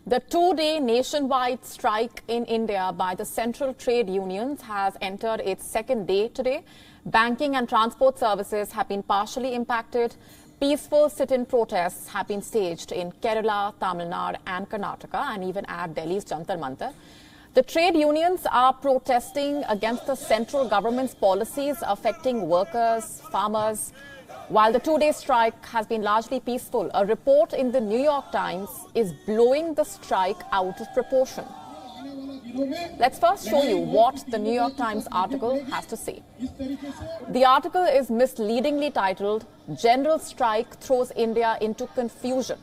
The two-day nationwide strike in India by the central trade unions has entered its second day today. Banking and transport services have been partially impacted. Peaceful sit-in protests have been staged in Kerala, Tamil Nadu and Karnataka and even at Delhi's Jantar Mantar. The trade unions are protesting against the central government's policies affecting workers, farmers. While the two-day strike has been largely peaceful, a report in the New York Times is blowing the strike out of proportion. Let's first show you what the New York Times article has to say. The article is misleadingly titled, "General Strike Throws India into Confusion."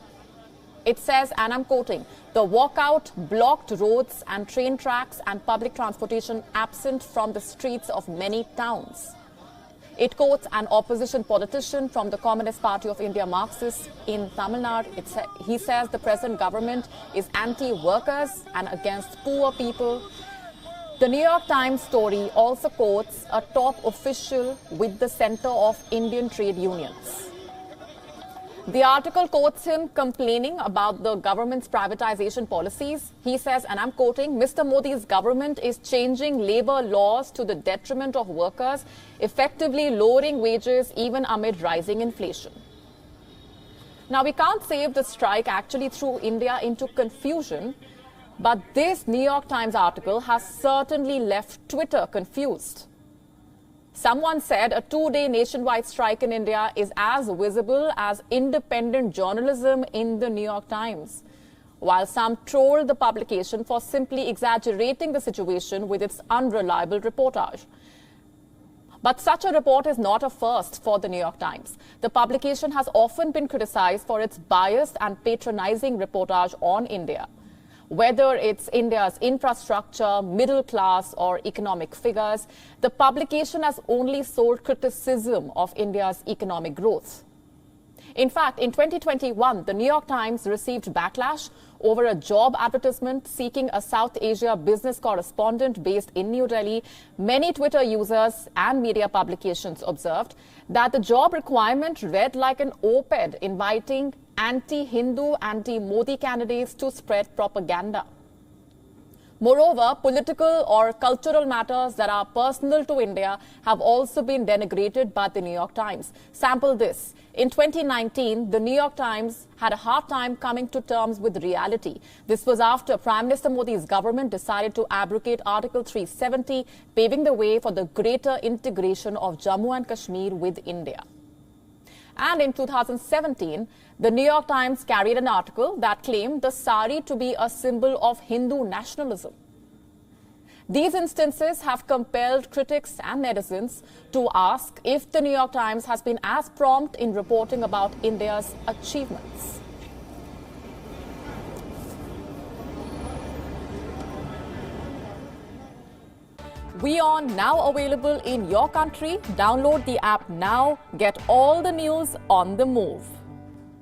It says, and I'm quoting, "The walkout blocked roads and train tracks and public transportation absent from the streets of many towns." It quotes an opposition politician from the Communist Party of India, Marxist, in Tamil Nadu. He says the present government is anti-workers and against poor people. The New York Times story also quotes a top official with the Center of Indian Trade Unions. The article quotes him complaining about the government's privatization policies. He says, and I'm quoting, "Mr. Modi's government is changing labor laws to the detriment of workers, effectively lowering wages even amid rising inflation." Now, we can't say if the strike actually threw India into confusion, but this New York Times article has certainly left Twitter confused. Someone said a two-day nationwide strike in India is as visible as independent journalism in the New York Times, while some trolled the publication for simply exaggerating the situation with its unreliable reportage. But such a report is not a first for the New York Times. The publication has often been criticized for its biased and patronizing reportage on India. Whether it's India's infrastructure, middle class or economic figures, the publication has only sold criticism of India's economic growth. In fact, in 2021, the New York Times received backlash over a job advertisement seeking a South Asia business correspondent based in New Delhi. Many Twitter users and media publications observed that the job requirement read like an op-ed inviting anti-Hindu, anti-Modi candidates to spread propaganda. Moreover, political or cultural matters that are personal to India have also been denigrated by the New York Times. Sample this. In 2019, the New York Times had a hard time coming to terms with reality. This was after Prime Minister Modi's government decided to abrogate Article 370, paving the way for the greater integration of Jammu and Kashmir with India. And in 2017, the New York Times carried an article that claimed the sari to be a symbol of Hindu nationalism. These instances have compelled critics and netizens to ask if the New York Times has been as prompt in reporting about India's achievements. WION now available in your country. Download the app now. Get all the news on the move.